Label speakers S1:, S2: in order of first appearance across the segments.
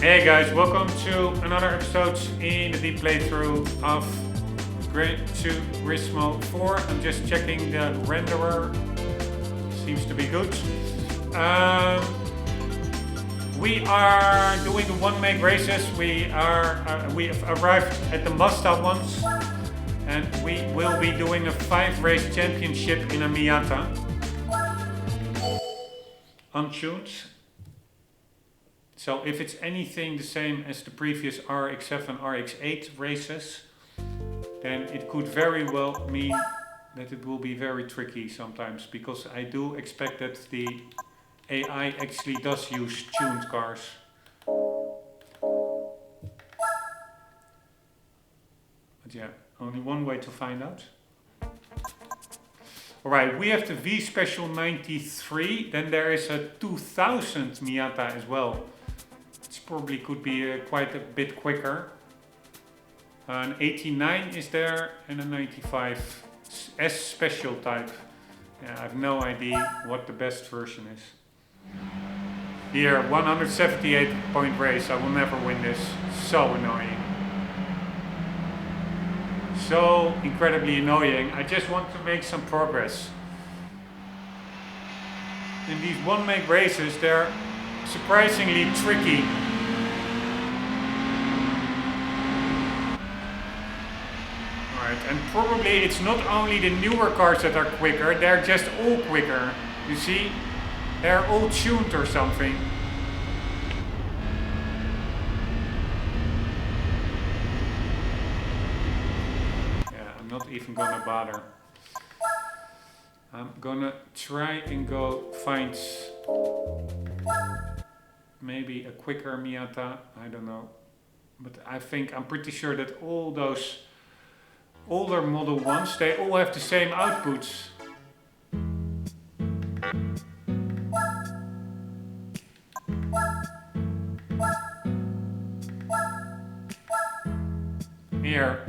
S1: Hey guys, welcome to another episode in the deep playthrough of Gran Turismo 4. I'm just checking the renderer. Seems to be good. We are doing the one-make races. We have arrived at the Mazda ones, and we will be doing a 5-race championship in a Miata. Untuned. So if it's anything the same as the previous RX-7, RX-8 races, then it could very well mean that it will be very tricky sometimes, because I do expect that the AI actually does use tuned cars. But yeah, only one way to find out. Alright, we have the V Special 93, then there is a 2000 Miata as well. Probably could be quite a bit quicker. An 89 is there and a 95 S special type. Yeah, I have no idea what the best version is. Here, 178 point race. I will never win this. So annoying. So incredibly annoying. I just want to make some progress. In these one-make races, they're surprisingly tricky. And probably it's not only the newer cars that are quicker, they're just all quicker. You see? They're all tuned or something. Yeah, I'm not even gonna bother. I'm gonna try and go find maybe a quicker Miata, I don't know. But I'm pretty sure that all those older Model 1s, they all have the same outputs. Here,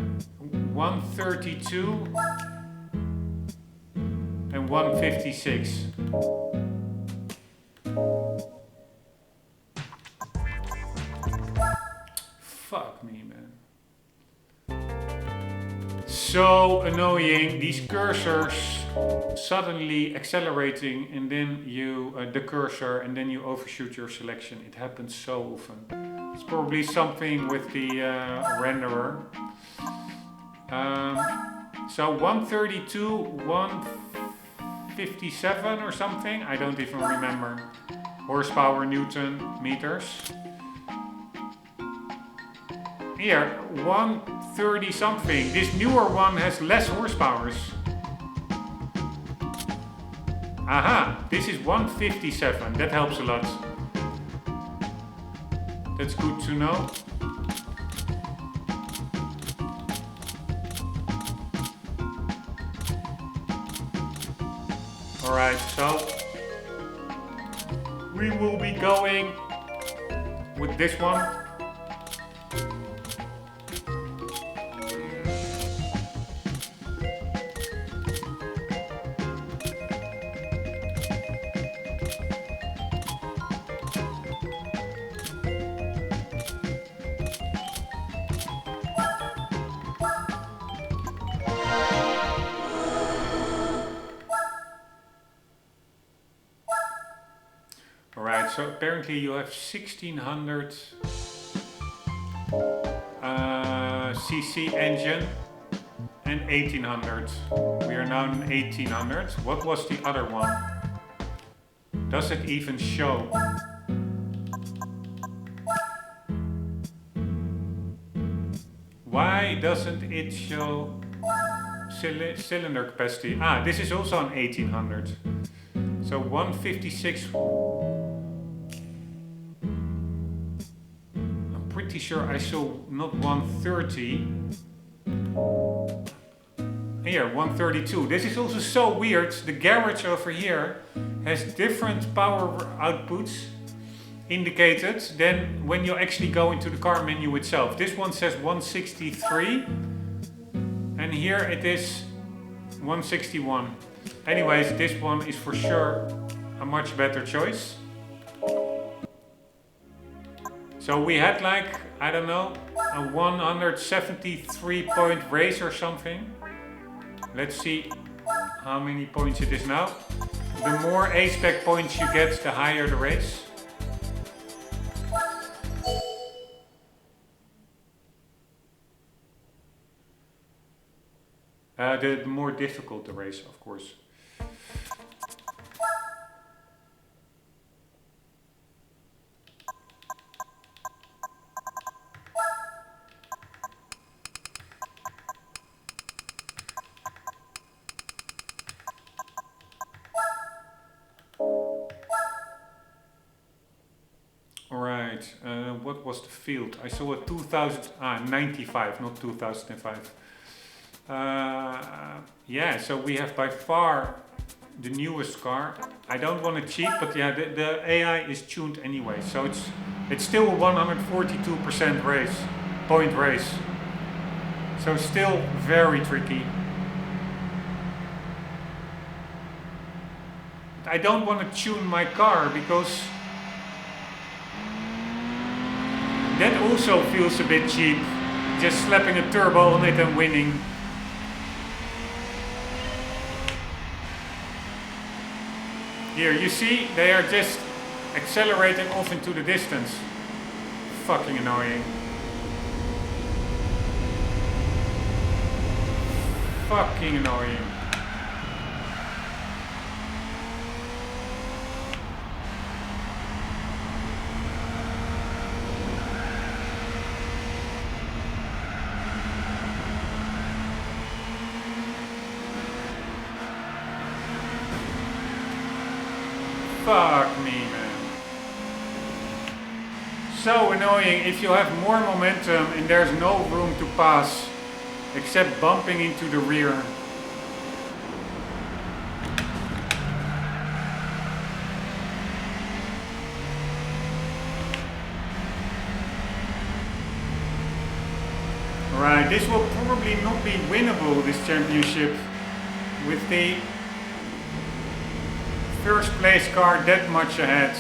S1: 132 and 156. Fuck me, man. So annoying, these cursors suddenly accelerating, and then you the cursor, and then you overshoot your selection. It happens so often. It's probably something with the renderer. So 132, 157 or something. I don't even remember. Horsepower, Newton, meters. Here, 130 something. This newer one has less horsepowers. Aha, this is 157. That helps a lot. That's good to know. Alright, so we will be going with this one. Alright, so apparently you have 1600 cc engine and 1800. We are now in 1800. What was the other one? Does it even show? Why doesn't it show cylinder capacity? Ah, this is also an 1800. So 156. Pretty sure I saw not 130. Here, 132. This is also so weird. The garage over here has different power outputs indicated than when you actually go into the car menu itself. This one says 163 and here it is 161. Anyways, this one is for sure a much better choice. So we had like, I don't know, a 173 point race or something. Let's see how many points it is now. The more A-spec points you get, the higher the race. The more difficult the race, of course. Alright, what was the field? I saw a 95, not 2005. Yeah, so we have by far the newest car. I don't want to cheat, but yeah, the AI is tuned anyway, so it's still a 142% point race. So still very tricky. But I don't want to tune my car because that also feels a bit cheap. Just slapping a turbo on it and winning. Here, you see, they are just accelerating off into the distance. Fucking annoying. Fucking annoying. Fuck me, man. So annoying if you have more momentum and there's no room to pass except bumping into the rear. Alright, this will probably not be winnable, this championship, with the first place car that much ahead.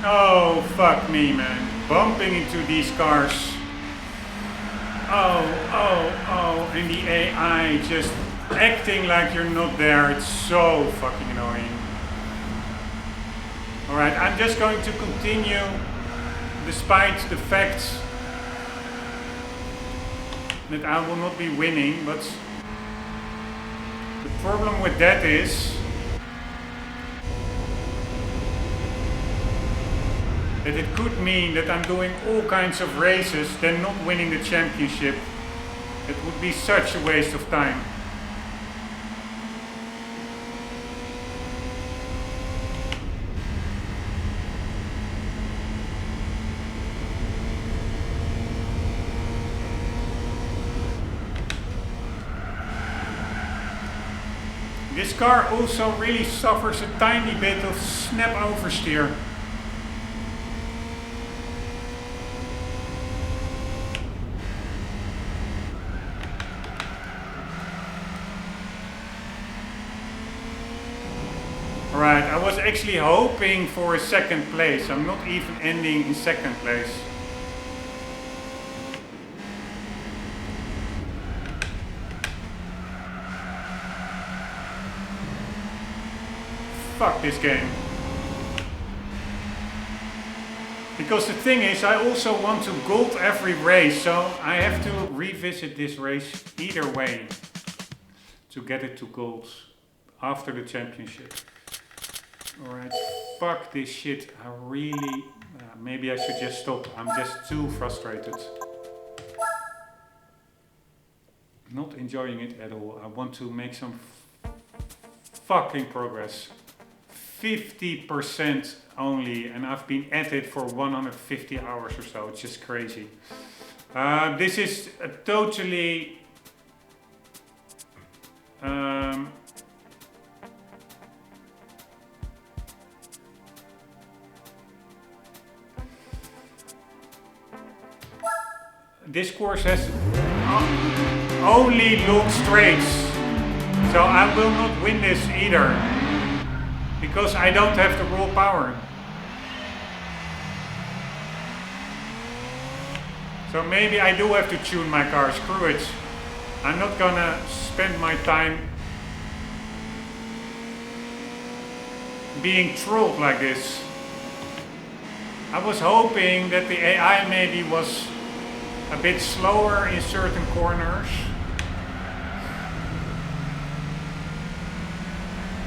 S1: Oh, fuck me, man. Bumping into these cars. Oh, and the AI just acting like you're not there. It's so fucking annoying. Alright, I'm just going to continue despite the fact that I will not be winning, but the problem with that is that it could mean that I'm doing all kinds of races, then not winning the championship. It would be such a waste of time. This car also really suffers a tiny bit of snap oversteer. Alright, I was actually hoping for a second place. I'm not even ending in second place. Fuck this game. Because the thing is, I also want to gold every race, so I have to revisit this race either way to get it to gold after the championship. Alright, fuck this shit. I really... maybe I should just stop. I'm just too frustrated. Not enjoying it at all. I want to make some fucking progress. 50% only, and I've been at it for 150 hours or so. It's just crazy. This is a totally... this course has only long straights, so I will not win this either, because I don't have the raw power. So maybe I do have to tune my car, screw it. I'm not gonna spend my time being trolled like this. I was hoping that the AI maybe was a bit slower in certain corners,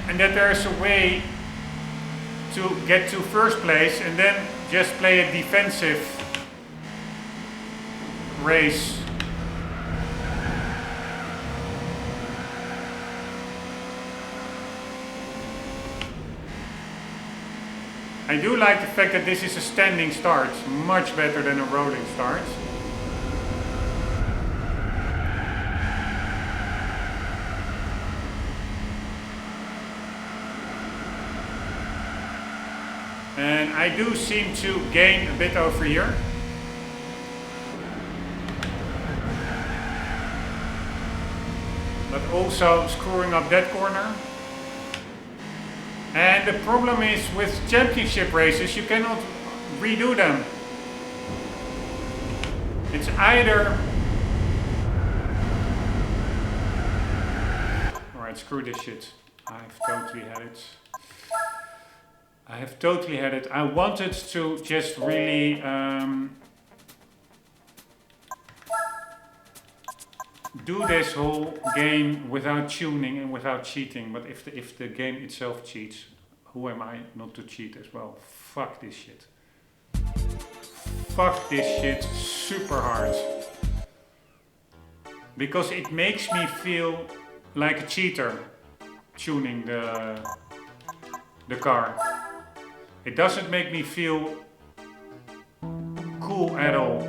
S1: and that there's a way to get to first place and then just play a defensive race. I do like the fact that this is a standing start, much better than a rolling start. And I do seem to gain a bit over here. But also screwing up that corner. And the problem is with championship races, you cannot redo them. It's either... Alright, screw this shit. I've totally had it. I have totally had it. I wanted to just really do this whole game without tuning and without cheating. But if the game itself cheats, who am I not to cheat as well? Fuck this shit. Fuck this shit super hard. Because it makes me feel like a cheater tuning the car. It doesn't make me feel cool at all.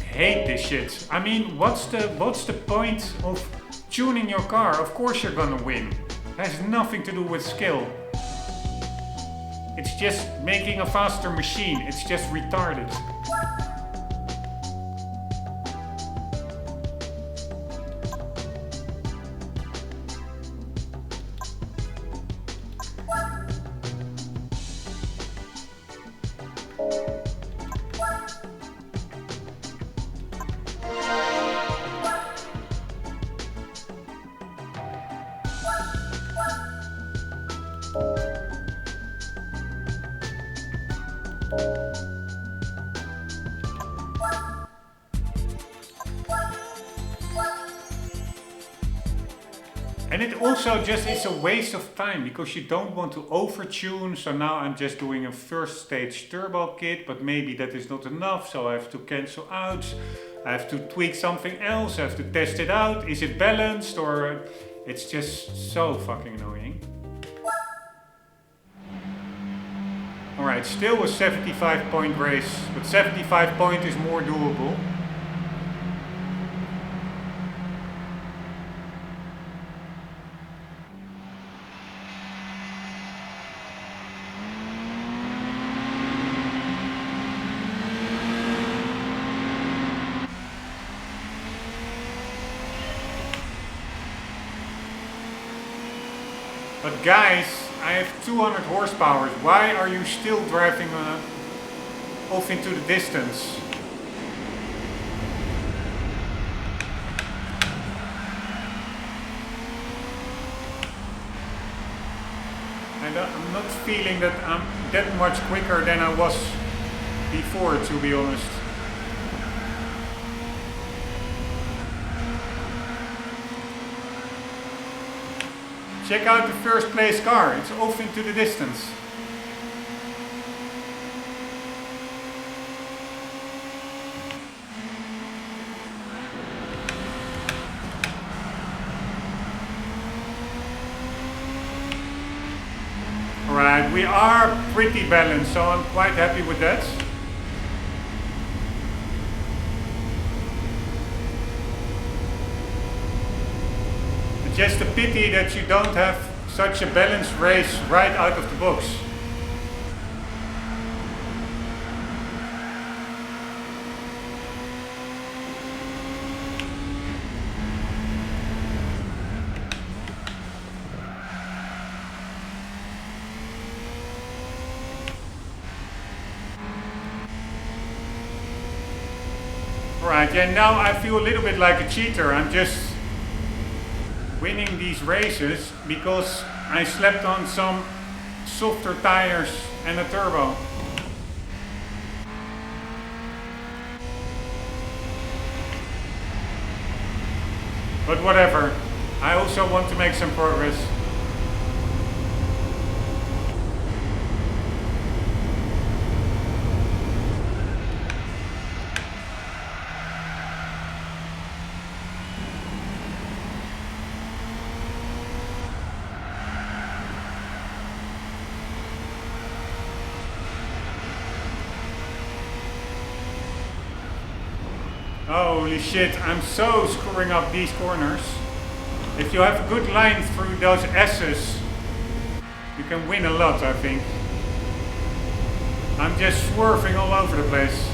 S1: Hate this shit. I mean, what's the point of tuning your car? Of course you're gonna win. It has nothing to do with skill. It's just making a faster machine. It's just retarded. And it also just is a waste of time because you don't want to overtune. So now I'm just doing a first stage turbo kit, but maybe that is not enough. So I have to cancel out. I have to tweak something else. I have to test it out. Is it balanced or it's just so fucking annoying. Alright, still a 75 point race, but 75 point is more doable. But guys, I have 200 horsepower. Why are you still driving off into the distance? I'm not feeling that I'm that much quicker than I was before, to be honest. Check out the first place car, it's off into the distance. Alright, we are pretty balanced, so I'm quite happy with that. It's just a pity that you don't have such a balanced race right out of the box. Right, yeah, now I feel a little bit like a cheater. I'm just winning these races because I slept on some softer tires and a turbo. But whatever, I also want to make some progress. Holy shit, I'm so screwing up these corners. If you have a good line through those S's, you can win a lot, I think. I'm just swerving all over the place.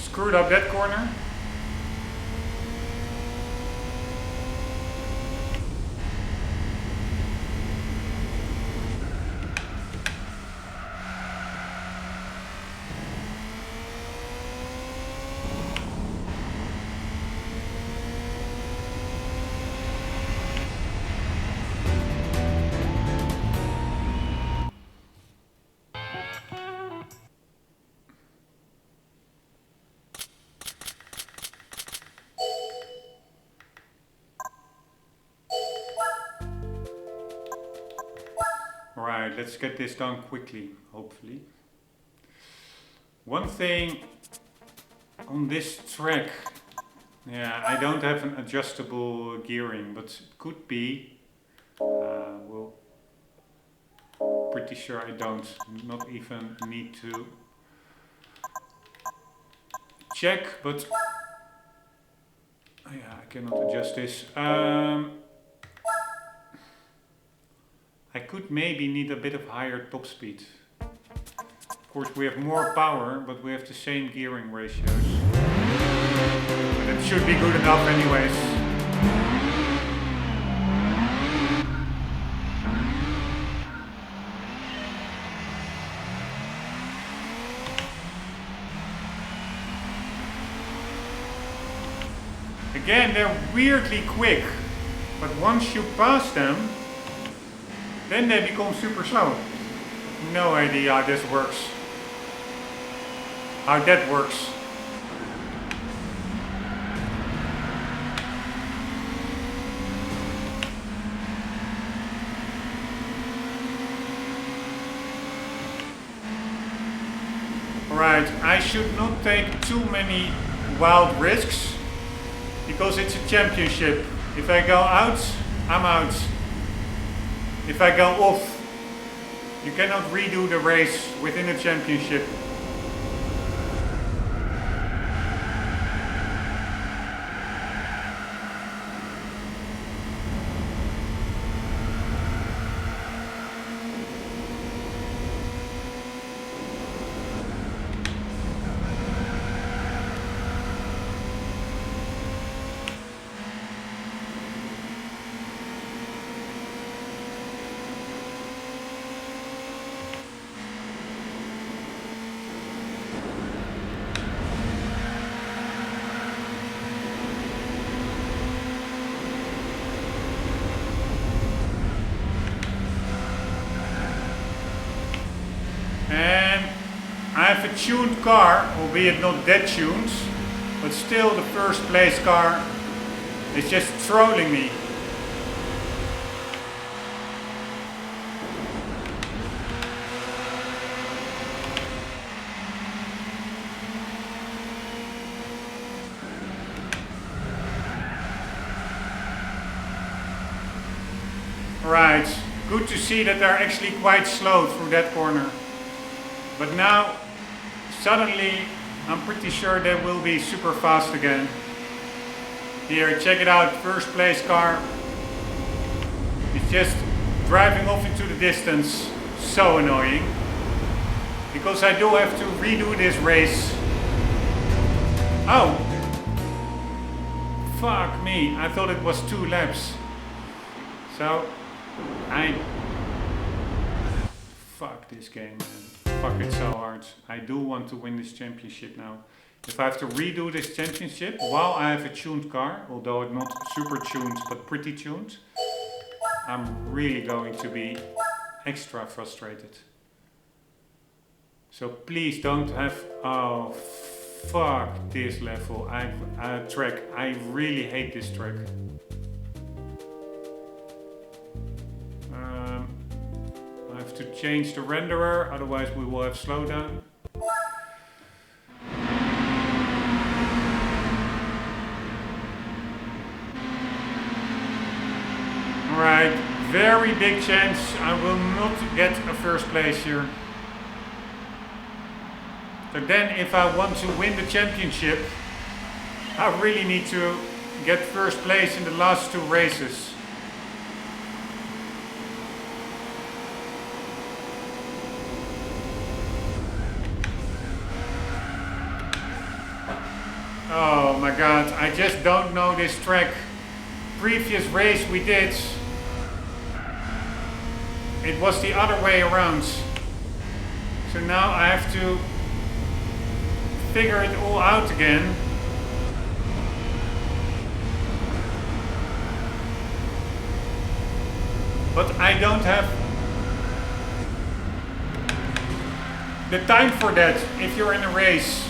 S1: Screwed up that corner. Alright, let's get this done quickly, hopefully. One thing on this track, yeah, I don't have an adjustable gearing, but it could be. Well, pretty sure I don't. Not even need to check, but yeah, I cannot adjust this. I could maybe need a bit of higher top speed. Of course we have more power, but we have the same gearing ratios. But it should be good enough anyways. Again, they're weirdly quick, but once you pass them, then they become super slow. No idea how this works. How that works. Alright, I should not take too many wild risks because it's a championship. If I go out, I'm out. If I go off, you cannot redo the race within a championship. And I have a tuned car, albeit not that tuned, but still the first place car is just trolling me. Right, good to see that they're actually quite slow through that corner. But now, suddenly, I'm pretty sure they will be super fast again. Here, check it out, first place car. It's just driving off into the distance. So annoying. Because I do have to redo this race. Oh! Fuck me, I thought it was 2 laps. So, fuck this game, man. Fuck it so hard. I do want to win this championship now. If I have to redo this championship while I have a tuned car, although it's not super tuned but pretty tuned, I'm really going to be extra frustrated. So please don't have... Oh, fuck this level. Track. I really hate this track. I have to change the renderer, otherwise we will have slowdown. Alright, very big chance I will not get a first place here. So then if I want to win the championship, I really need to get first place in the last 2 races. Oh my god, I just don't know this track. Previous race we did, it was the other way around. So now I have to figure it all out again. But I don't have the time for that if you're in a race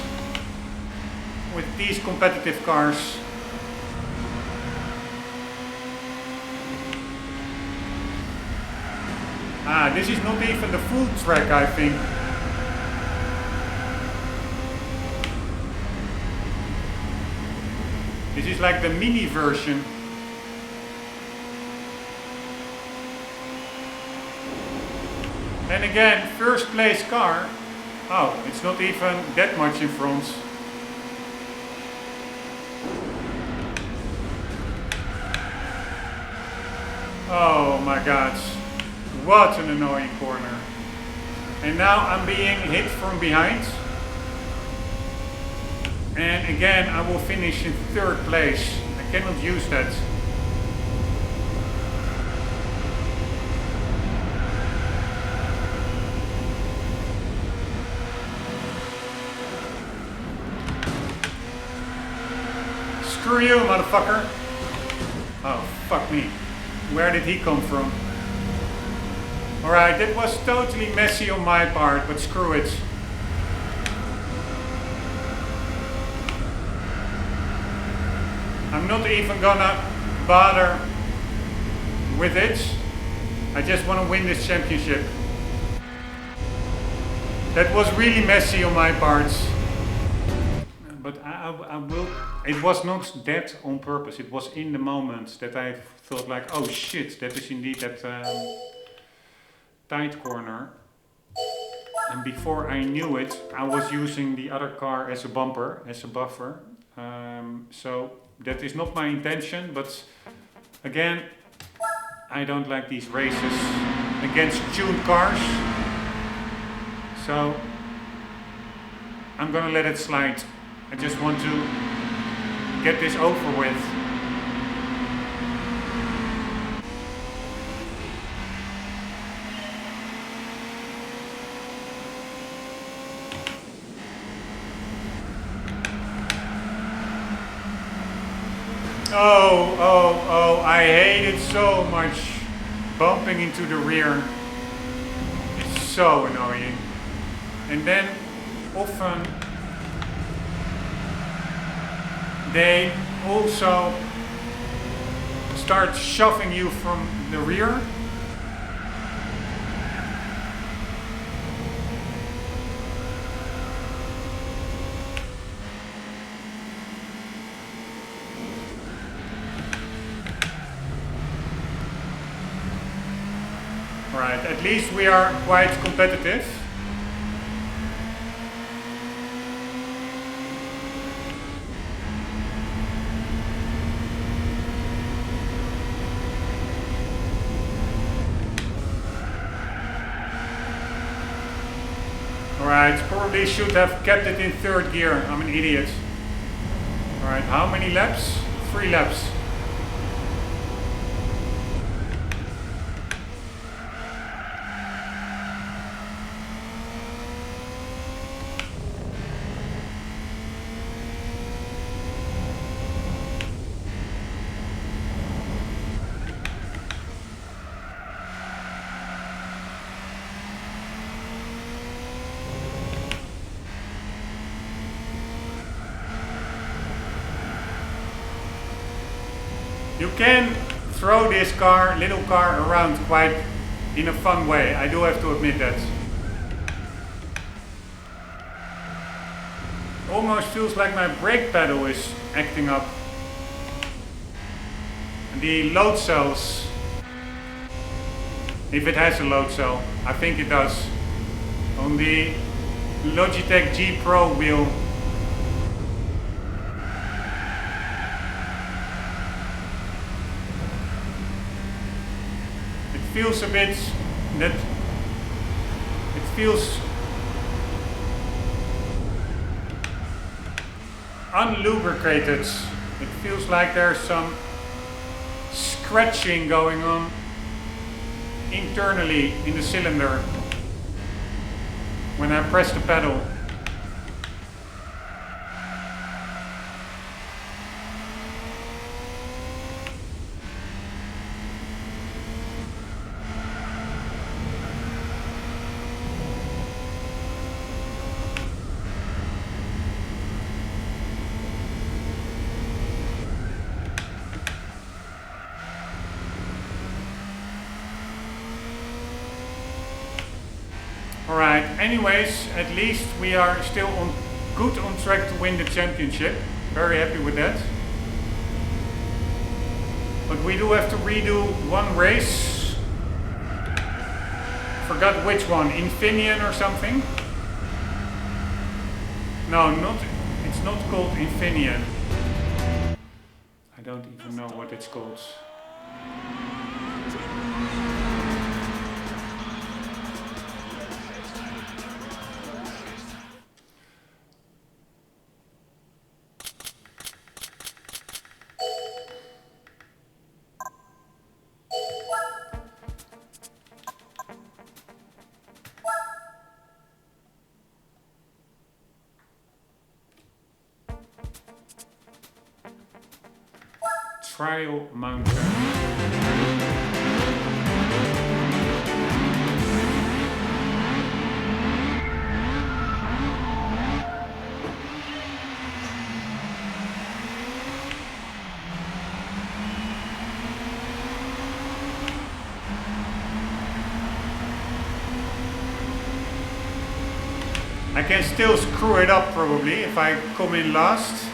S1: with these competitive cars. This is not even the full track, I think. This is like the mini version. And again, first place car. Oh, it's not even that much in front. Oh my god, what an annoying corner. And now I'm being hit from behind. And again I will finish in 3rd place. I cannot use that. Screw you, motherfucker. Oh, fuck me. Where did he come from? Alright, that was totally messy on my part, but screw it. I'm not even gonna bother with it. I just want to win this championship. That was really messy on my part. But I will... It was not that on purpose. It was in the moment that I thought like, oh shit, that is indeed that tight corner. And before I knew it, I was using the other car as a bumper, as a buffer. So that is not my intention, but again, I don't like these races against tuned cars. So I'm gonna let it slide. I just want to get this over with. Oh, I hate it so much. Bumping into the rear. It's so annoying. and then often they also start shoving you from the rear. Right, at least we are quite competitive. Alright, probably should have kept it in third gear. I'm an idiot. Alright, how many laps? 3 laps. You can throw this little car around quite in a fun way, I do have to admit that. Almost feels like my brake pedal is acting up. The load cells, if it has a load cell, I think it does, on the Logitech G Pro wheel. Feels a bit that it feels unlubricated. It feels like there's some scratching going on internally in the cylinder when I press the pedal. Alright, anyways, at least we are still good on track to win the championship. Very happy with that. But we do have to redo one race. Forgot which one, Infineon or something? No, it's not called Infineon. I don't even know what it's called. Trial Mountain. I can still screw it up probably if I come in last.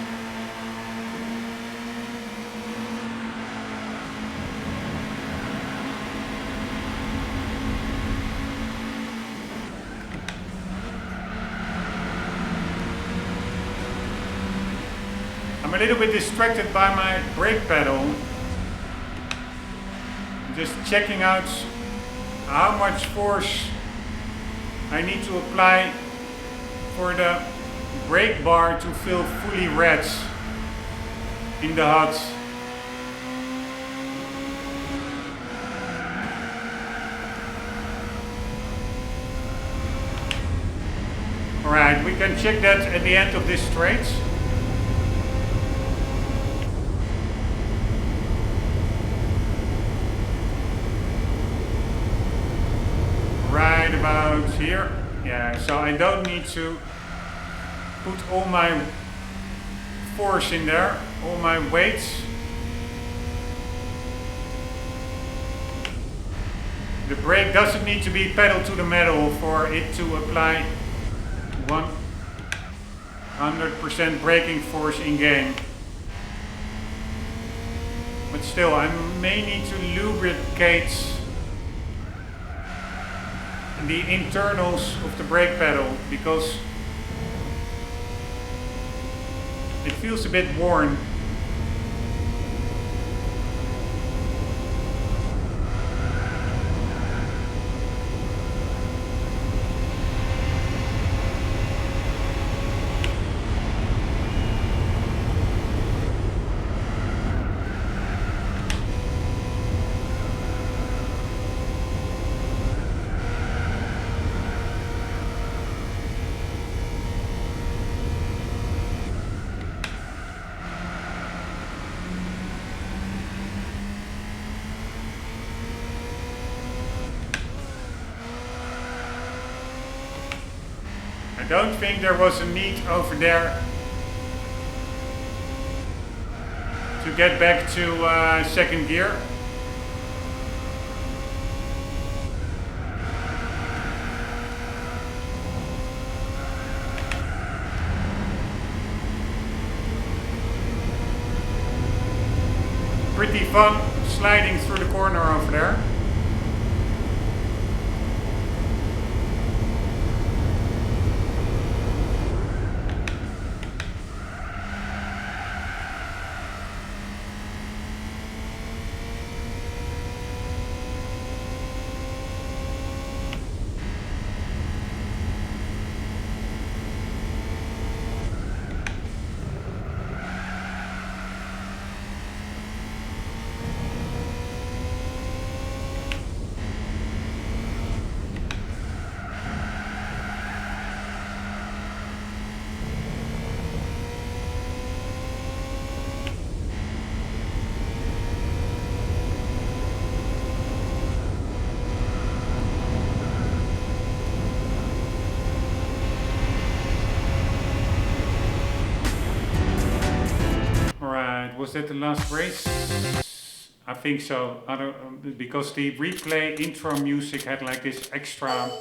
S1: I'm a little bit distracted by my brake pedal. Just checking out how much force I need to apply for the brake bar to feel fully red in the HUD. Alright, we can check that at the end of this straight. Right about here. Yeah, so I don't need to put all my force in there, all my weights. The brake doesn't need to be pedal to the metal for it to apply 100% braking force in game. But still, I may need to lubricate the internals of the brake pedal because it feels a bit worn. I don't think there was a need over there to get back to second gear. Pretty fun sliding through the corner over there. Was that the last race? I think so. Because the replay intro music had like this extra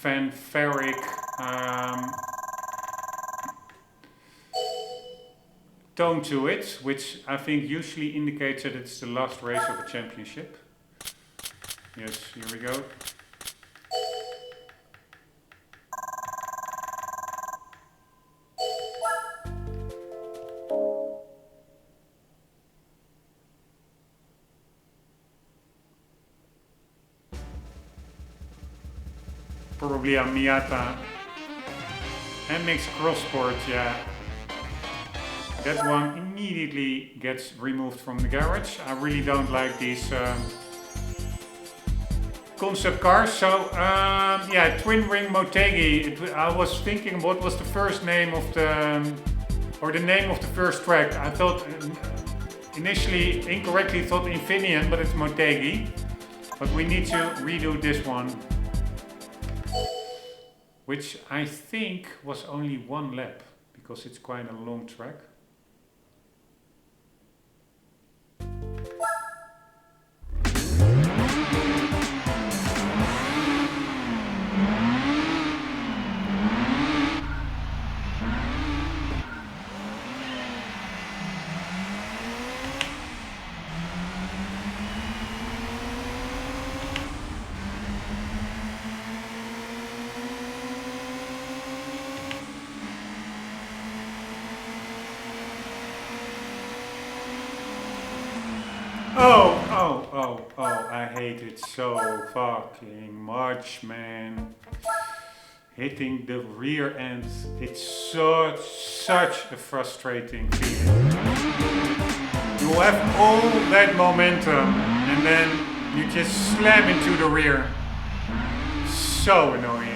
S1: fanfaric tone to it, which I think usually indicates that it's the last race of a championship. Yes, here we go. Probably a Miata MX Crossport, yeah. That one immediately gets removed from the garage. I really don't like these concept cars. So yeah, Twin Ring Motegi. I was thinking what was the first name of the, or the name of the first track. I thought initially incorrectly thought Infineon, but it's Motegi. But we need to redo this one, which I think was only one lap because it's quite a long track. Oh, I hate it so fucking much, man. Hitting the rear end, it's such a frustrating feeling. You have all that momentum and then you just slam into the rear. So annoying.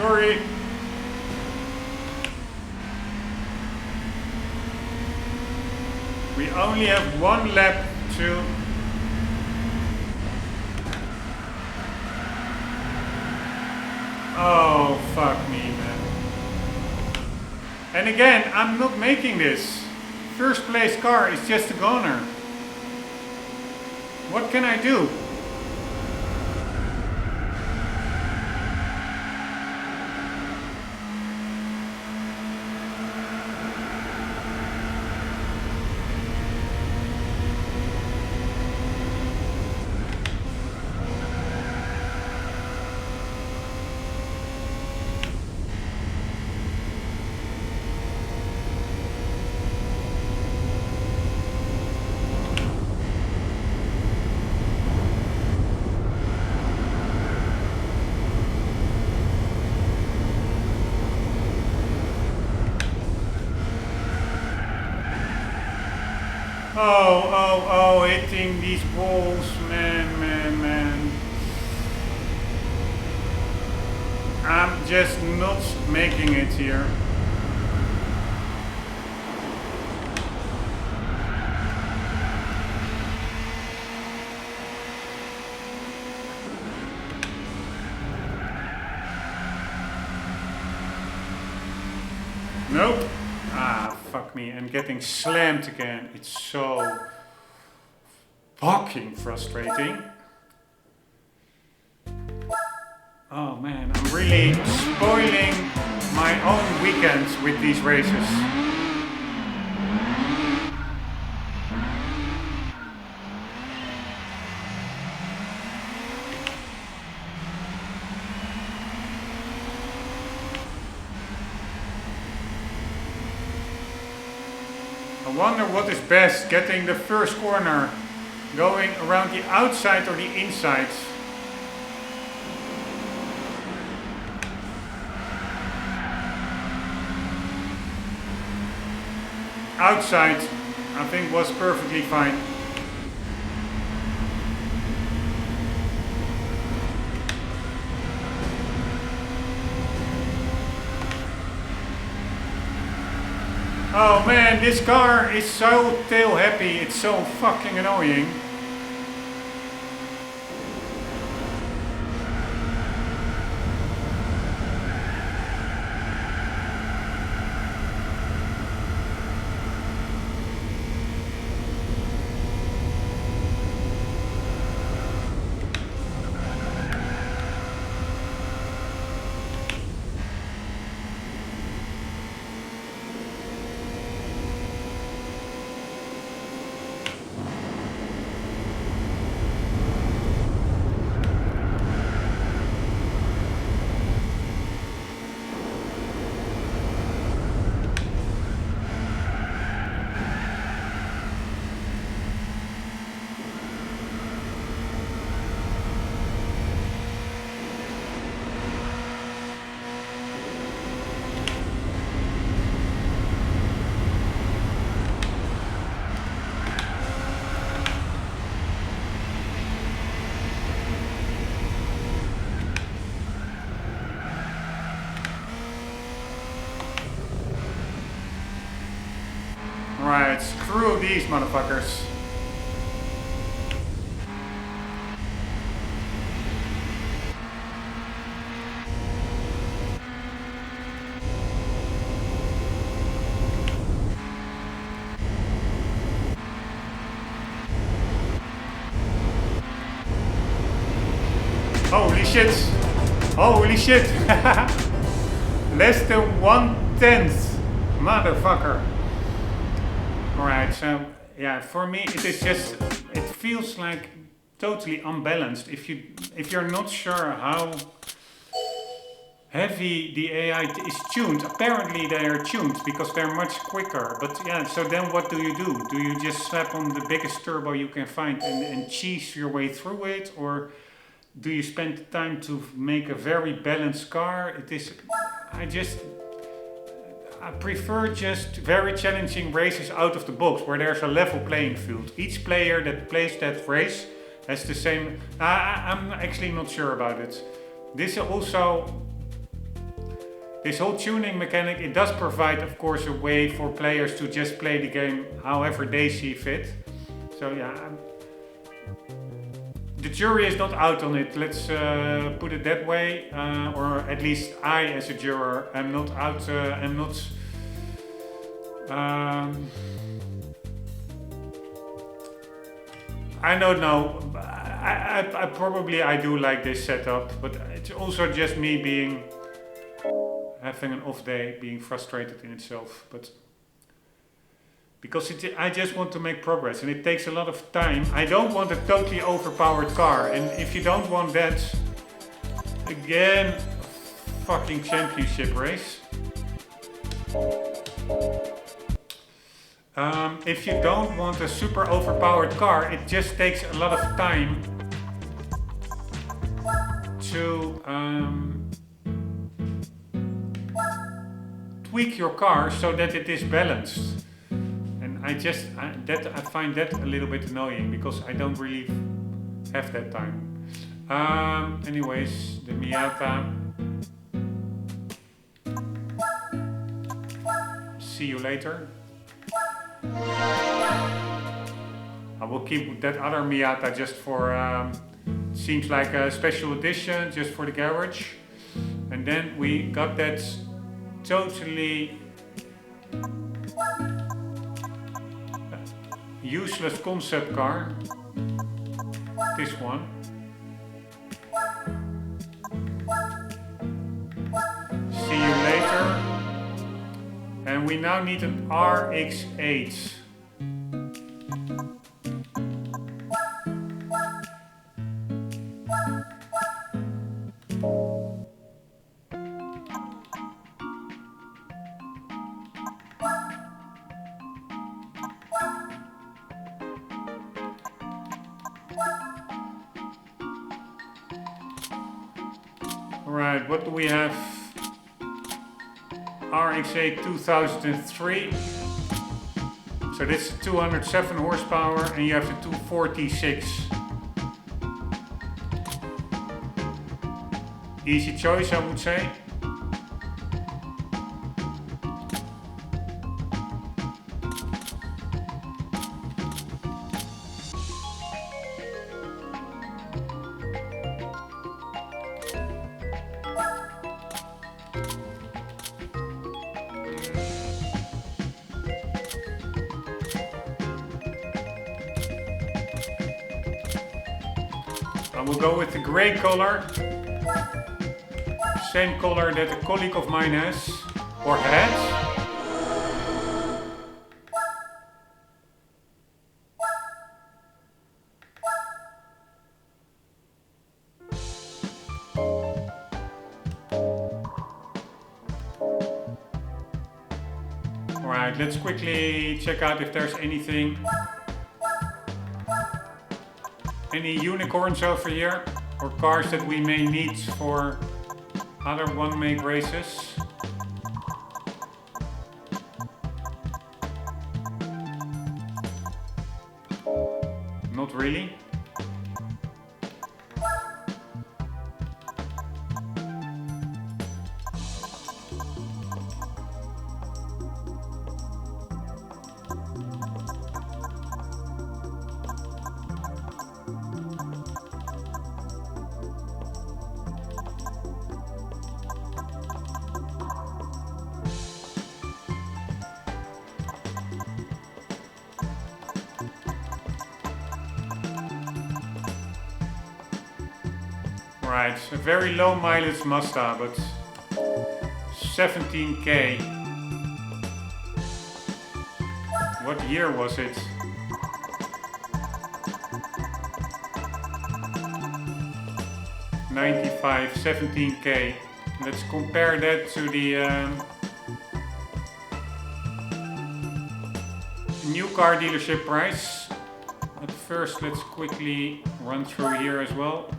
S1: Sorry. We only have one lap to... Oh, fuck me, man. And again, I'm not making this. First place car is just a goner. What can I do? Oh, hitting these balls, man. I'm just not making it here. Nope. Ah, fuck me. And getting slammed again. It's so fucking frustrating. Oh man, I'm really spoiling my own weekends with these races. I wonder what is best, getting the first corner, going around the outside or the inside. Outside, I think, was perfectly fine. Oh man, this car is so tail happy, it's so fucking annoying. Alright, screw these motherfuckers. Holy shit! Holy shit! Less than 1/10, motherfucker. Alright, so yeah, for me it is just, it feels like totally unbalanced. If you're not sure how heavy the AI is tuned, apparently they are tuned because they're much quicker. But yeah, so then what do? Do you just slap on the biggest turbo you can find and cheese your way through it? Or do you spend the time to make a very balanced car? It is, I prefer just very challenging races out of the box where there's a level playing field. Each player that plays that race has the same... I'm actually not sure about it. This also this whole tuning mechanic, it does provide, of course, a way for players to just play the game however they see fit. So yeah, the jury is not out on it, let's put it that way, or at least I, as a juror, am not out, I don't know. I probably do like this setup, but it's also just me having an off day, being frustrated in itself. But because I just want to make progress, and it takes a lot of time. I don't want a totally overpowered car, and if you don't want that, again, fucking championship race. If you don't want a super overpowered car, it just takes a lot of time to tweak your car so that it is balanced. And I find that a little bit annoying because I don't really have that time. Anyways, the Miata. See you later. I will keep that other Miata just for, seems like a special edition, just for the garage. And then we got that totally useless concept car. This one. See you later. And we now need an RX-8. Alright, what do we have? RX-8 2003. So this is 207 horsepower and you have the 246. Easy choice, I would say. I will go with the gray color. Same color that a colleague of mine has, or had. Alright, let's quickly check out if there's anything. Any unicorns over here, or cars that we may need for other one-make races. Not really. Right, a very low mileage Mazda, but 17k. What year was it? 95, 17k. Let's compare that to the new car dealership price. But first, let's quickly run through here as well.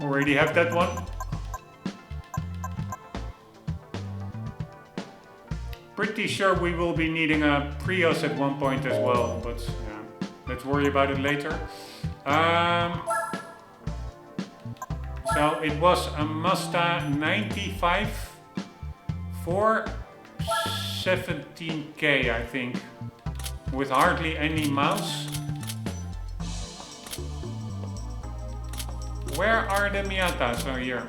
S1: Already have that one. pretty sure we will be needing a Prius at one point as well, but yeah, let's worry about it later. So it was a Mazda 95 for 17k, I think, with hardly any mouse. Where are the Miatas? Oh, here.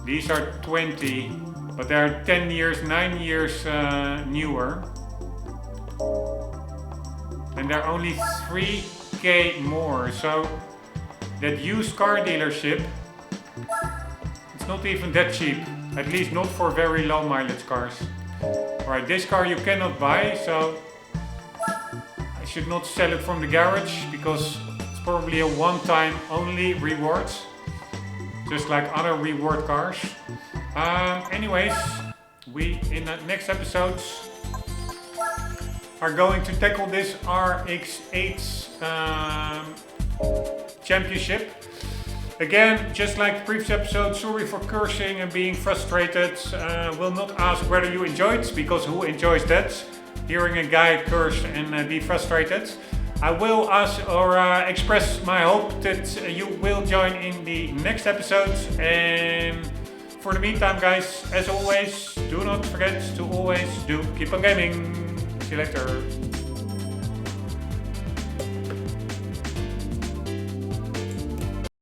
S1: These are 20, but they are 10 years, 9 years newer. And they're only 3k more. So that used car dealership, it's not even that cheap. At least not for very low mileage cars. Alright, this car you cannot buy, so I should not sell it from the garage because it's probably a one-time only rewards. Just like other reward cars. Anyways, we in the next episodes are going to tackle this RX-8 championship. Again, just like the previous episode, sorry for cursing and being frustrated. Will not ask whether you enjoyed, because who enjoys that? Hearing a guy curse and be frustrated. I will ask or express my hope that you will join in the next episode. And for the meantime, guys, as always, do not forget to always keep on gaming. See you later.